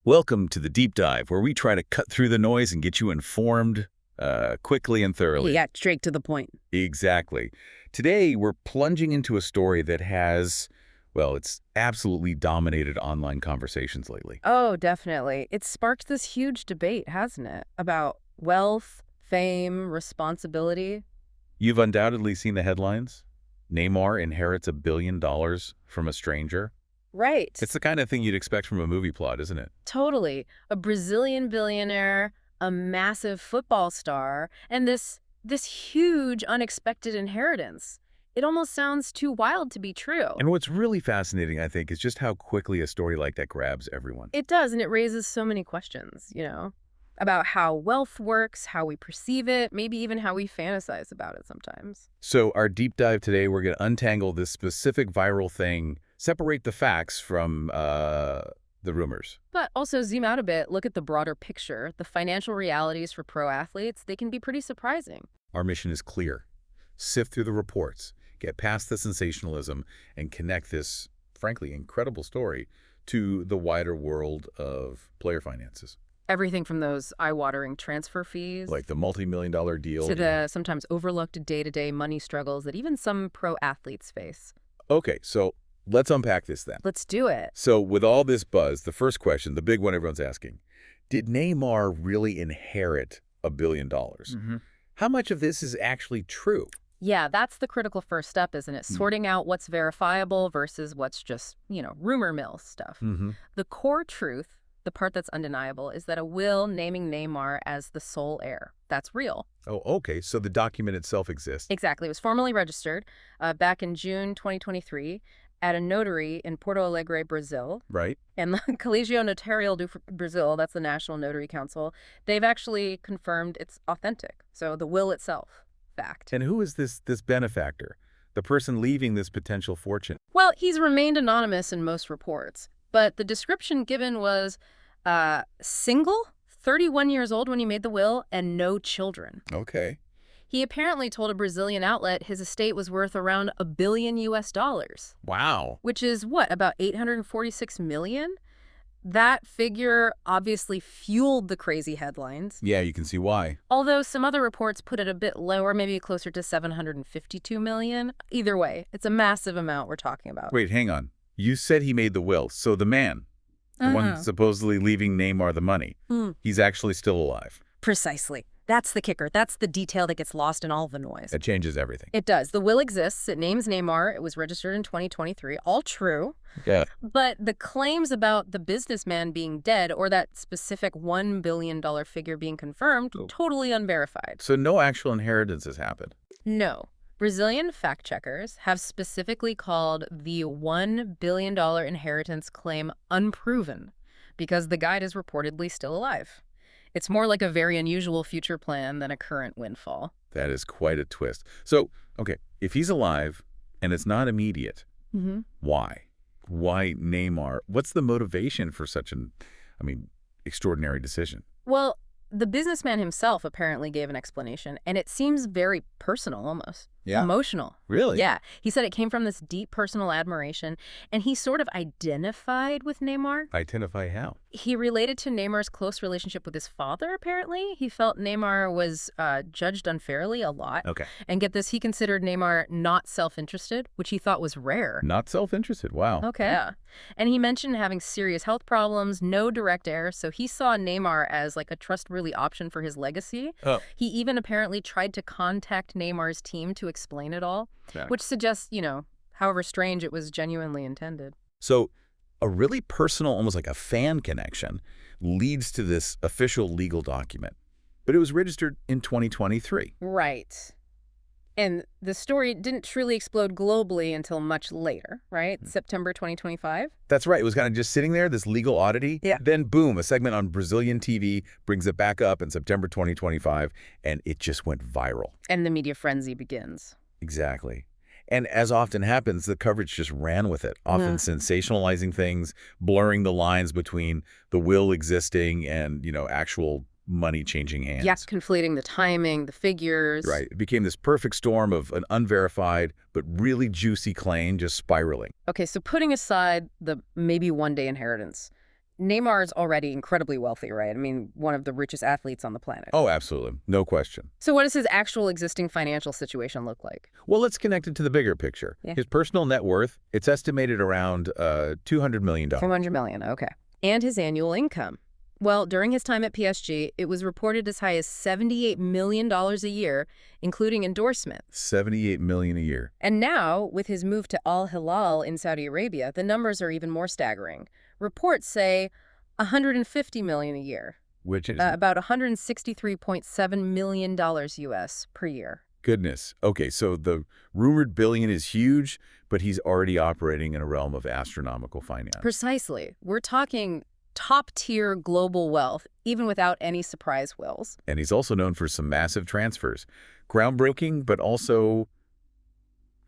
Welcome to the Deep Dive, where we try to cut through the noise and get you informed quickly and thoroughly. Yeah, straight to the point. Exactly. Today, we're plunging into a story that has, well, it's absolutely dominated online conversations lately. Oh, definitely. It's sparked this huge debate, hasn't it? About wealth, fame, responsibility. You've undoubtedly seen the headlines. Neymar inherits $1 billion from a stranger. Right. It's the kind of thing you'd expect from a movie plot, isn't it? Totally. A Brazilian billionaire, a massive football star, and this huge unexpected inheritance. It almost sounds too wild to be true. And what's really fascinating, I think, is just how quickly a story like that grabs everyone. It does, and it raises so many questions, about how wealth works, how we perceive it, maybe even how we fantasize about it sometimes. So our deep dive today, we're going to untangle this specific viral thing, separate the facts from the rumors. But also zoom out a bit, look at the broader picture. The financial realities for pro athletes, they can be pretty surprising. Our mission is clear. Sift through the reports, get past the sensationalism, and connect this, frankly, incredible story to the wider world of player finances. Everything from those eye-watering transfer fees, Like the multi-million-dollar deal. to the sometimes overlooked day-to-day money struggles that even some pro athletes face. Okay, so let's unpack this then. Let's do it. So with all this buzz, the first question, the big one everyone's asking, did Neymar really inherit $1 billion? How much of this is actually true? Yeah, that's the critical first step, isn't it? Sorting out what's verifiable versus what's just, rumor mill stuff. The core truth, the part that's undeniable, is that a will naming Neymar as the sole heir. That's real. Oh, okay. So the document itself exists. Exactly. It was formally registered back in June 2023 at a notary in Porto Alegre, Brazil. Right. And the Colégio Notarial do Brazil, that's the National Notary Council, they've actually confirmed it's authentic. So the will itself, fact. And who is this benefactor? The person leaving this potential fortune? Well, he's remained anonymous in most reports, but the description given was single, 31 years old when he made the will, and no children. Okay. He apparently told a Brazilian outlet his estate was worth around $1 billion US. Wow. Which is what, about 846 million? That figure obviously fueled the crazy headlines. Yeah, you can see why. Although some other reports put it a bit lower, maybe closer to 752 million. Either way, it's a massive amount we're talking about. Wait, hang on. You said he made the will. So the man, the one supposedly leaving Neymar the money, he's actually still alive. Precisely. That's the kicker. That's the detail that gets lost in all the noise. That changes everything. It does. The will exists. It names Neymar. It was registered in 2023. All true. Yeah. But the claims about the businessman being dead or that specific $1 billion figure being confirmed, totally unverified. So no actual inheritance has happened. No. Brazilian fact checkers have specifically called the $1 billion inheritance claim unproven because the guy is reportedly still alive. It's more like a very unusual future plan than a current windfall. That is quite a twist. So, okay, if he's alive and it's not immediate, why? Why Neymar? What's the motivation for such an, extraordinary decision? Well, the businessman himself apparently gave an explanation, and it seems very personal almost. Yeah. Emotional. Really? Yeah. He said it came from this deep personal admiration, and he sort of identified with Neymar. Identify how? He related to Neymar's close relationship with his father, apparently. He felt Neymar was judged unfairly a lot. Okay. And get this, he considered Neymar not self-interested, which he thought was rare. Not self-interested. Wow. Okay. Yeah. And he mentioned having serious health problems, no direct heir, so he saw Neymar as like a trustworthy option for his legacy. Oh. He even apparently tried to contact Neymar's team to explain it all, which suggests, however strange, it was genuinely intended. So a really personal, almost like a fan connection, leads to this official legal document. But it was registered in 2023. Right. And the story didn't truly explode globally until much later, right? September 2025. That's right. It was kind of just sitting there, this legal oddity. Yeah. Then, boom, a segment on Brazilian TV brings it back up in September 2025, and it just went viral. And the media frenzy begins. Exactly. And as often happens, the coverage just ran with it, often sensationalizing things, blurring the lines between the will existing and, actual money changing hands. Yeah, conflating the timing, the figures. Right. It became this perfect storm of an unverified but really juicy claim just spiraling. Okay, so putting aside the maybe one day inheritance, Neymar's already incredibly wealthy, right? I mean, one of the richest athletes on the planet. Oh, absolutely. No question. So what does his actual existing financial situation look like? Well, let's connect it to the bigger picture. Yeah. His personal net worth, it's estimated around $200 million. $200 million, okay. And his annual income. Well, during his time at PSG, it was reported as high as $78 million a year, including endorsements. $78 million a year. And now, with his move to Al Hilal in Saudi Arabia, the numbers are even more staggering. Reports say $150 million a year. Which is about $163.7 million US per year. goodness. Okay, so the rumored billion is huge, but he's already operating in a realm of astronomical finance. Precisely. We're talking top-tier global wealth, even without any surprise wills. And he's also known for some massive transfers. Groundbreaking, but also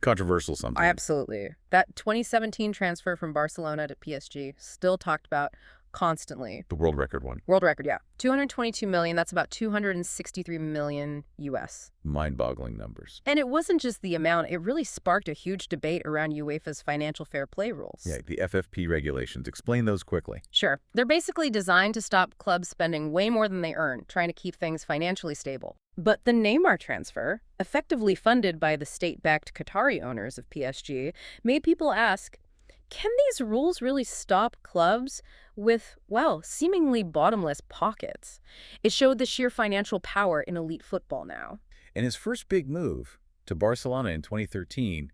controversial something. Absolutely. That 2017 transfer from Barcelona to PSG, still talked about constantly. The world record one. World record, yeah. 222 million, that's about 263 million US. Mind-boggling numbers. And it wasn't just the amount, it really sparked a huge debate around UEFA's financial fair play rules. Yeah, the FFP regulations. Explain those quickly. Sure. They're basically designed to stop clubs spending way more than they earn, trying to keep things financially stable. But the Neymar transfer, effectively funded by the state-backed Qatari owners of PSG, made people ask, can these rules really stop clubs with, well, seemingly bottomless pockets? It showed the sheer financial power in elite football now. And his first big move to Barcelona in 2013,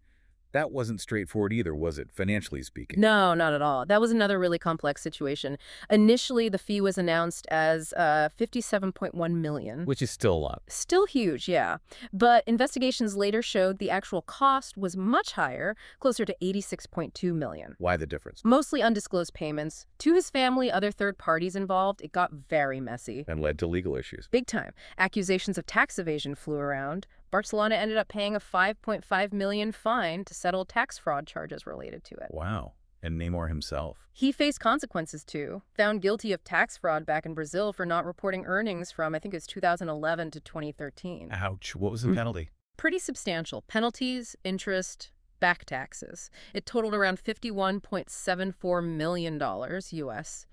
that wasn't straightforward either, was it, financially speaking? No, not at all. That was another really complex situation. Initially, the fee was announced as $57.1 million. Which is still a lot. Still huge, yeah. But investigations later showed the actual cost was much higher, closer to $86.2 million. Why the difference? Mostly undisclosed payments. To his family, other third parties involved, it got very messy. And led to legal issues. Big time. Accusations of tax evasion flew around. Barcelona ended up paying a $5.5 million fine to settle tax fraud charges related to it. Wow. And Neymar himself. He faced consequences, too. Found guilty of tax fraud back in Brazil for not reporting earnings from, I think it was 2011 to 2013. Ouch. What was the penalty? Pretty substantial. Penalties, interest, back taxes. It totaled around $51.74 million US.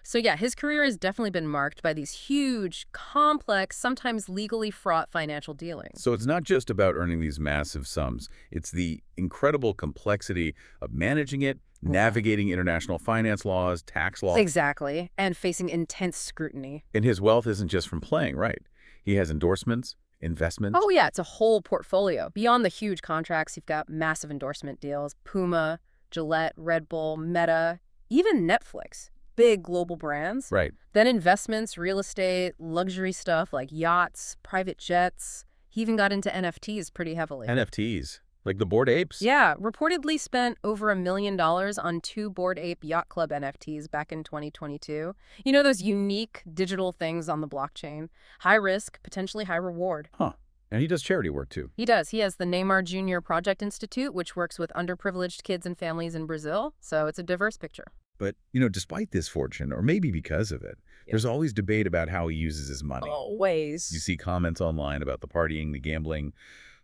So yeah, his career has definitely been marked by these huge, complex, sometimes legally fraught financial dealings. So it's not just about earning these massive sums. It's the incredible complexity of managing it, navigating international finance laws, tax laws. Exactly, and facing intense scrutiny. And his wealth isn't just from playing, right? He has endorsements, investments. Oh yeah, it's a whole portfolio. Beyond the huge contracts, you've got massive endorsement deals. Puma, Gillette, Red Bull, Meta, even Netflix. Big global brands. Right. Then investments, real estate, luxury stuff like yachts, private jets. He even got into NFTs pretty heavily. NFTs, like the Bored Apes. Yeah, reportedly spent over $1 million on 2 Bored Ape Yacht Club NFTs back in 2022. You know those unique digital things on the blockchain? High risk, potentially high reward. Huh. And he does charity work, too. He does. He has the Neymar Jr. Project Institute, which works with underprivileged kids and families in Brazil. So it's a diverse picture. But, despite this fortune, or maybe because of it, there's always debate about how he uses his money. Always. You see comments online about the partying, the gambling,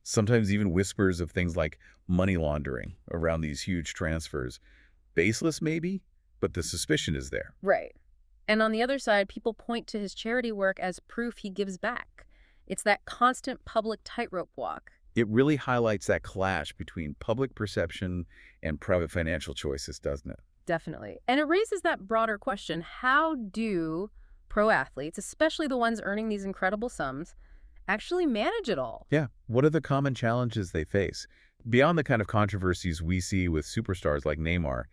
sometimes even whispers of things like money laundering around these huge transfers. Baseless, maybe, but the suspicion is there. Right. And on the other side, people point to his charity work as proof he gives back. It's that constant public tightrope walk. It really highlights that clash between public perception and private financial choices, doesn't it? Definitely. And it raises that broader question, how do pro athletes, especially the ones earning these incredible sums, actually manage it all? Yeah. What are the common challenges they face? Beyond the kind of controversies we see with superstars like Neymar,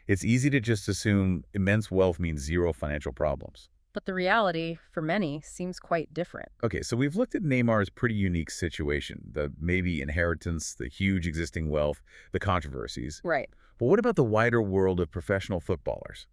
it's easy to just assume immense wealth means zero financial problems. But the reality, for many, seems quite different. Okay, so we've looked at Neymar's pretty unique situation, the maybe inheritance, the huge existing wealth, the controversies. Right. But what about the wider world of professional footballers?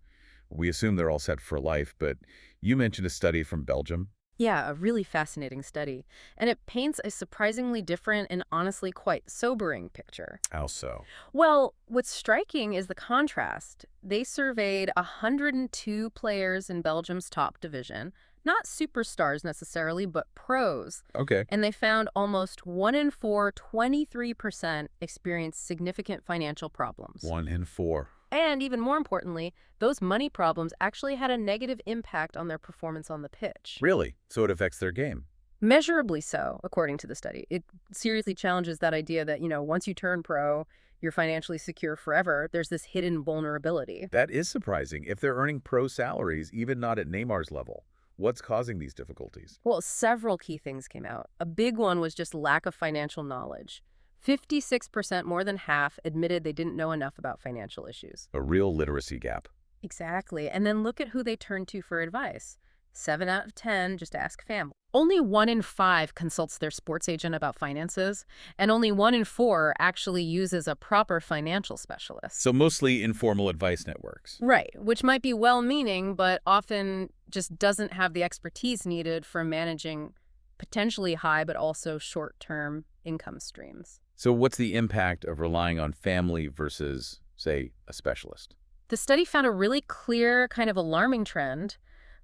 We assume they're all set for life, but you mentioned a study from Belgium. Yeah, a really fascinating study. And it paints a surprisingly different and honestly quite sobering picture. How so? Well, what's striking is the contrast. They surveyed 102 players in Belgium's top division, not superstars necessarily, but pros. Okay. And they found almost 1 in 4, 23% experienced significant financial problems. 1 in 4. And even more importantly, those money problems actually had a negative impact on their performance on the pitch. Really? So it affects their game? Measurably so, according to the study. It seriously challenges that idea that, once you turn pro, you're financially secure forever. There's this hidden vulnerability. That is surprising. If they're earning pro salaries, even not at Neymar's level, what's causing these difficulties? Well, several key things came out. A big one was just lack of financial knowledge. 56%, more than half, admitted they didn't know enough about financial issues. A real literacy gap. Exactly. And then look at who they turn to for advice. 7 out of 10 just ask family. Only 1 in 5 consults their sports agent about finances, and only 1 in 4 actually uses a proper financial specialist. So mostly informal advice networks. Right, which might be well-meaning, but often just doesn't have the expertise needed for managing potentially high but also short-term income streams. So what's the impact of relying on family versus, say, a specialist? The study found a really clear, kind of alarming trend: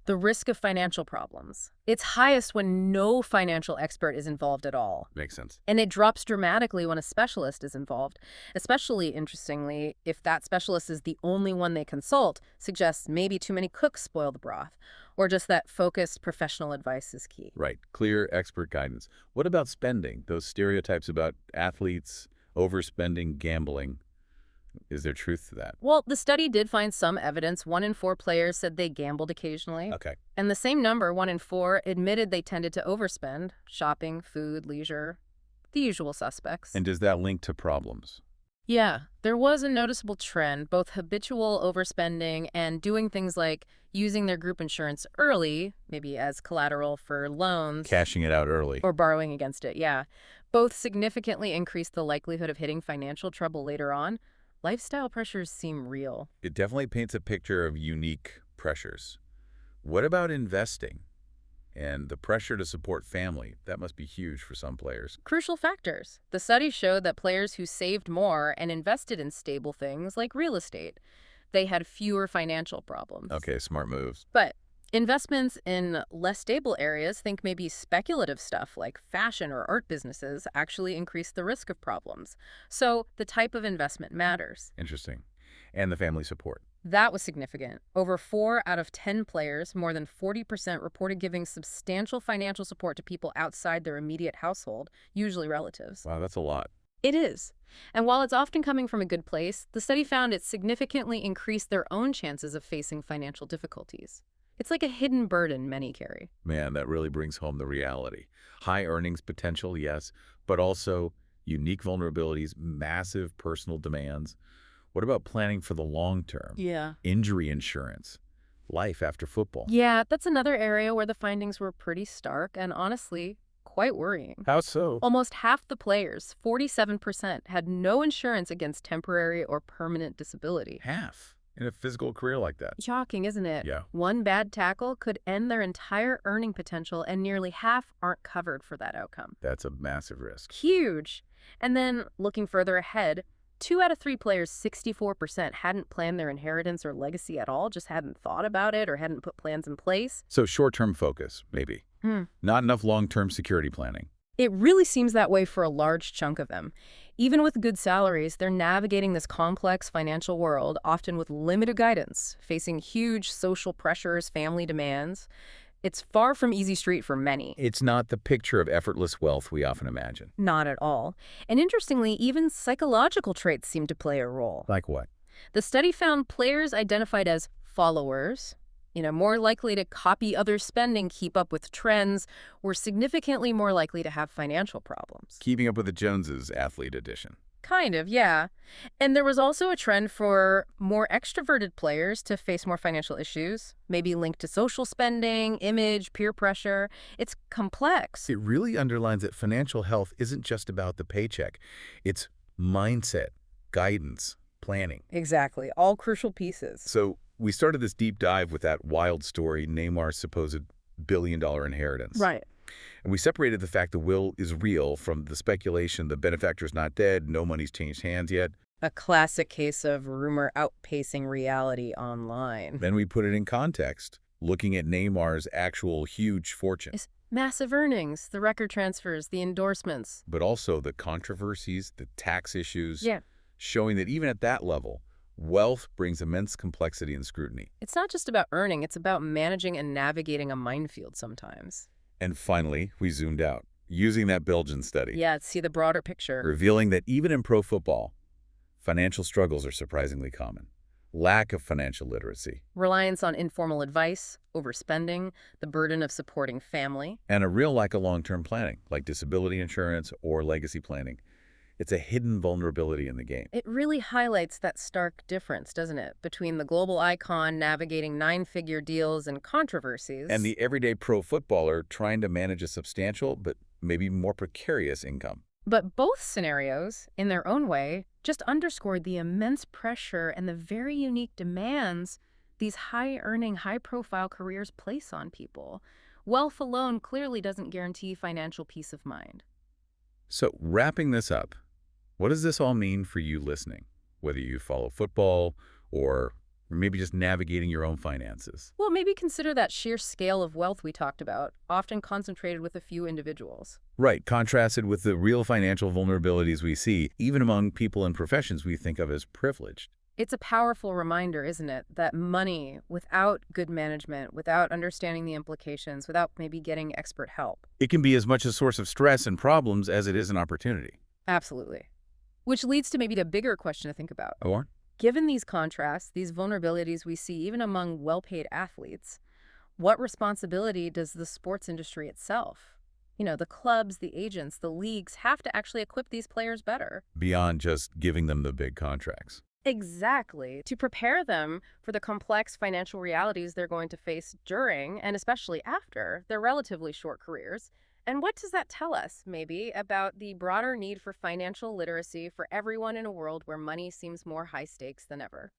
the risk of financial problems. It's highest when no financial expert is involved at all. Makes sense. And it drops dramatically when a specialist is involved. Especially, interestingly, if that specialist is the only one they consult, suggests maybe too many cooks spoil the broth, or just that focused professional advice is key. Right. Clear expert guidance. What about spending? Those stereotypes about athletes, overspending, gambling. Is there truth to that? Well, the study did find some evidence. 1 in 4 players said they gambled occasionally. Okay. And the same number, 1 in 4, admitted they tended to overspend: shopping, food, leisure, the usual suspects. And does that link to problems? Yeah, there was a noticeable trend, both habitual overspending and doing things like using their group insurance early, maybe as collateral for loans. Cashing it out early. Or borrowing against it, yeah. Both significantly increased the likelihood of hitting financial trouble later on. Lifestyle pressures seem real. It definitely paints a picture of unique pressures. What about investing and the pressure to support family? That must be huge for some players. Crucial factors. The study showed that players who saved more and invested in stable things like real estate, they had fewer financial problems. Okay, smart moves. But investments in less stable areas, think maybe speculative stuff like fashion or art businesses, actually increase the risk of problems. So the type of investment matters. Interesting. And the family support. That was significant. Over 4 out of 10 players, more than 40%, reported giving substantial financial support to people outside their immediate household, usually relatives. Wow, that's a lot. It is. And while it's often coming from a good place, the study found it significantly increased their own chances of facing financial difficulties. It's like a hidden burden many carry. Man, that really brings home the reality. High earnings potential, yes, but also unique vulnerabilities, massive personal demands. What about planning for the long term? Yeah. Injury insurance, life after football. Yeah, that's another area where the findings were pretty stark and honestly quite worrying. How so? Almost half the players, 47%, had no insurance against temporary or permanent disability. Half in a physical career like that. Shocking, isn't it? Yeah. One bad tackle could end their entire earning potential, and nearly half aren't covered for that outcome. That's a massive risk. Huge. And then, looking further ahead, 2 out of 3 players, 64%, hadn't planned their inheritance or legacy at all, just hadn't thought about it or hadn't put plans in place. So short-term focus, maybe. Not enough long-term security planning. It really seems that way for a large chunk of them. Even with good salaries, they're navigating this complex financial world, often with limited guidance, facing huge social pressures, family demands. It's far from easy street for many. It's not the picture of effortless wealth we often imagine. Not at all. And interestingly, even psychological traits seem to play a role. Like what? The study found players identified as followers, more likely to copy others' spending, keep up with trends, were significantly more likely to have financial problems. Keeping up with the Joneses, athlete edition. Kind of, yeah. And there was also a trend for more extroverted players to face more financial issues, maybe linked to social spending, image, peer pressure. It's complex. It really underlines that financial health isn't just about the paycheck. It's mindset, guidance, planning. Exactly. All crucial pieces. So we started this deep dive with that wild story, Neymar's supposed billion-dollar inheritance. Right. And we separated the fact the will is real from the speculation the benefactor's not dead, no money's changed hands yet. A classic case of rumor outpacing reality online. Then we put it in context, looking at Neymar's actual huge fortune. It's massive earnings, the record transfers, the endorsements. But also the controversies, the tax issues. Yeah. Showing that even at that level, Wealth brings immense complexity and scrutiny. It's not just about earning, it's about managing and navigating a minefield sometimes. And finally, we zoomed out, using that Belgian study, Yeah, see the broader picture. revealing that even in pro football, financial struggles are surprisingly common. Lack of financial literacy, Reliance on informal advice, overspending, the burden of supporting family. and a real lack of long-term planning, like disability insurance or legacy planning. It's a hidden vulnerability in the game. It really highlights that stark difference, doesn't it, between the global icon navigating nine-figure deals and controversies. And the everyday pro footballer trying to manage a substantial but maybe more precarious income. But both scenarios, in their own way, just underscored the immense pressure and the very unique demands these high-earning, high-profile careers place on people. Wealth alone clearly doesn't guarantee financial peace of mind. So wrapping this up, what does this all mean for you listening? Whether you follow football or maybe just navigating your own finances. Well, maybe consider that sheer scale of wealth we talked about, often concentrated with a few individuals. Right, contrasted with the real financial vulnerabilities we see, even among people in professions we think of as privileged. It's a powerful reminder, isn't it, that money, without good management, without understanding the implications, without maybe getting expert help. It can be as much a source of stress and problems as it is an opportunity. Absolutely. Which leads to maybe the bigger question to think about. Or? Given these contrasts, these vulnerabilities we see even among well-paid athletes, what responsibility does the sports industry itself, the clubs, the agents, the leagues, have to actually equip these players better? Beyond just giving them the big contracts. Exactly. To prepare them for the complex financial realities they're going to face during, and especially after, their relatively short careers. And what does that tell us, maybe, about the broader need for financial literacy for everyone in a world where money seems more high stakes than ever?